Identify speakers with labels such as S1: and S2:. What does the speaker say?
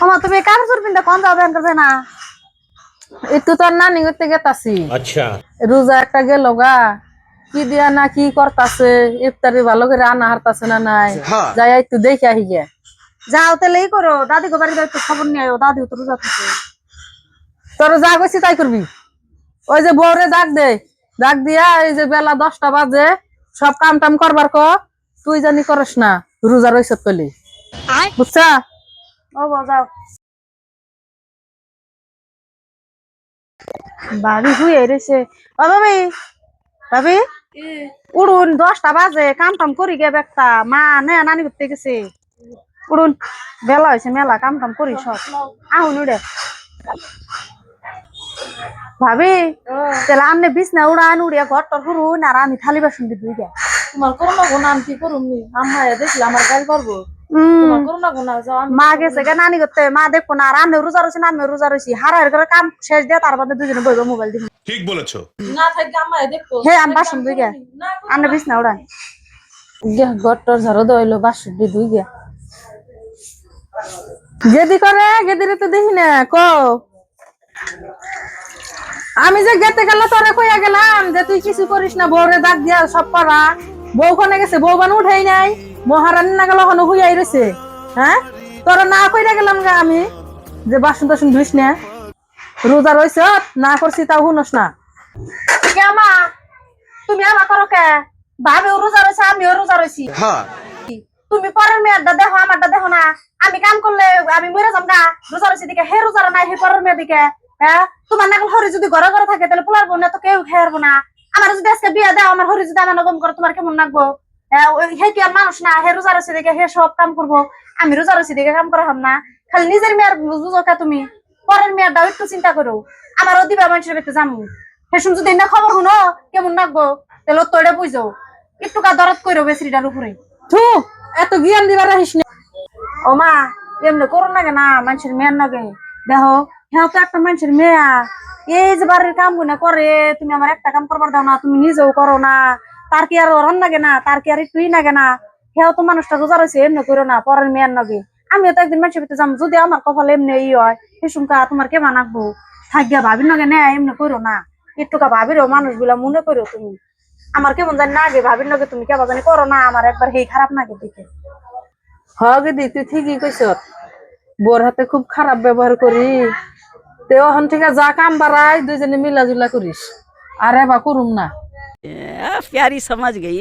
S1: ওমা তুমি কাপড় পিনতে কোন যাও ব্যান করবে না
S2: একটু তোর নানি করতে গেতাছি।
S3: अच्छा
S2: রোজা একটা গেল গা, কি দিয়া না কি করতাছে, ইফতারি ভালো করে আনা হারতাছে না নাই, যাই একটু দেখে আহি গে।
S1: যাও তাহলে এই করো, দাদি গো বাড়ি একটু খবর নিয়ে আয়ো, দাদিও তো রোজা থাকে।
S2: তোর যা কইছি তাই করবি। ওই যে বউরে ডাক দে, ডাক দিয়া এই যে বেলা 10টা বাজে সব কাম টাম করবার ক, তুই জানি করস না, রোজা রইছত কলি, বুঝছা?
S1: ও বউ যাও। ভাবি হুয়ে রয়েছে। ও ভাবি, ভাবি উড়ুন, 10টা বাজে, কাম টাম করি গে একটা, মা নে নানি করতে গেছে। উড়ুন, বেলা হয়েছে মেলা, কাম টাম করি সব। আহুন উড়ে ভাবি, তাহলে আমনে বিছনা উড়ান, উড়িয়া ঘর টর হুরুন, আর আমি থালি বাসন দি ধুই গে।
S2: তোমার করোনা গোনা আমি কি করুম নি, আম্মা দেখলে আমার গাল পারবো। তোমার করোনা গোনা যাও, আমি
S1: মা গেছে গে নানি করতে, মা দেখবো না, আর আমি রোজা রয়েছি না, আমি রোজা রয়েছি, হারার করে কাম শেষ দিয়ে তার বাদে দুজনে বইবো মোবাইল দিব।
S3: ठीक বলেছো
S2: না থাকলে আম্মা দেখবো।
S1: হে আমি বাসন ধুই গে, আমনে বিছনা উড়ান।
S2: গট্টর ঝাড়ো দইলো বাসুর দি দুই গে গেদি করে, গেদিরে তো দেখি না ক। আমি যে গেতে গেল তোরে কইয়া গেলাম যে তুই কিছু করিস না, বউরে ডাক দিয়া সব করা। বউ কোনে গেছে, বউ বান উঠাই নাই, মহারানী না গেল হনো হুইয়াই রয়েছে। হ্যাঁ, তোরা না কইরা গেলাম গা আমি যে বাসন টাসন ধুইস না, রোজা রইছ না করছি তাও শুনস না।
S1: কে মা, তুমি আমা করো কে? ভাবি রোজা রয়েছে, আমিও রোজা রয়েছি। তুমি পরের মেয়েরটা দেখো, আমারটা দেখো না। আমি কাম করলে আমি মরে যাম গা, রোজা রয়েছে দিকে হে রোজা নাই, হে পরের মেয়ের দিকে। হ্যাঁ, তোমার নাকল হরি যদি ঘরে ঘরে থাকে তাহলে পোলার বোন তো কেউ খেয়ে পারবো না। আমার যদি আজকে বিয়ে দাও, আমার হরি যদি আমার নগম করে, তোমার কেমন লাগবো? হ্যাঁ, হে কি আর মানুষ না? হে রোজা রয়েছে দিকে হে সব কাম করবো, আমি রোজা রয়েছে দিকে কাম করা হম না? খালি নিজের মেয়ের বুঝো কে তুমি? পরের মেয়েরটাও একটু চিন্তা করো। আমারও দিবা মানুষের বেতে যামু, হেসুম যদি না খবর শুনো কেমন লাগবো, তাহলে তোরে বুঝো একটু কা দরদ করো বেসরিটার উপরে।
S2: থু, এত জ্ঞান দিবার আহিস না।
S1: ও মা, এমনি করো নাগে না, মানুষের মেয়ের নাগে দেখো, হ্যাঁ তো একটা মানুষের মেয়া, এই যে বাড়ির কাম গুনা করে, তুমি আমার একটা কাম করবার দাও না, তুমি নিজেও করো না, তার কি আর রান লাগে না, তার কি আর একটুই লাগে না? হ্যাঁ তো মানুষটা রোজা রয়েছে, এমনি করো না পরের মেয়ের নাগে। আমিও তো একদিন মানুষের ভিতরে যাম, যদি আমার কপালে এমনি ই হয়, হেসুমকা তোমার কেমন আঁকবো? থাকিয়া ভাবির নাগে না, এমনি করো না, একটুকা ভাবিরও মানুষ গুলা মনে করো তুমি। আমার কেমন জানি না আগে ভাবির নাগে, তুমি কেমন জানি করো না, আমার একবার হেই খারাপ নাগে দেখে।
S2: হ গেদি, তুই ঠিকই কইস, বোর হাতে খুব খারাপ ব্যবহার করি। তে ওখান থেকে যা কাম বাড়াই দুইজনে মিলা জুলা করিস, আর এবার করুম না।
S4: प्यारी समझ गई।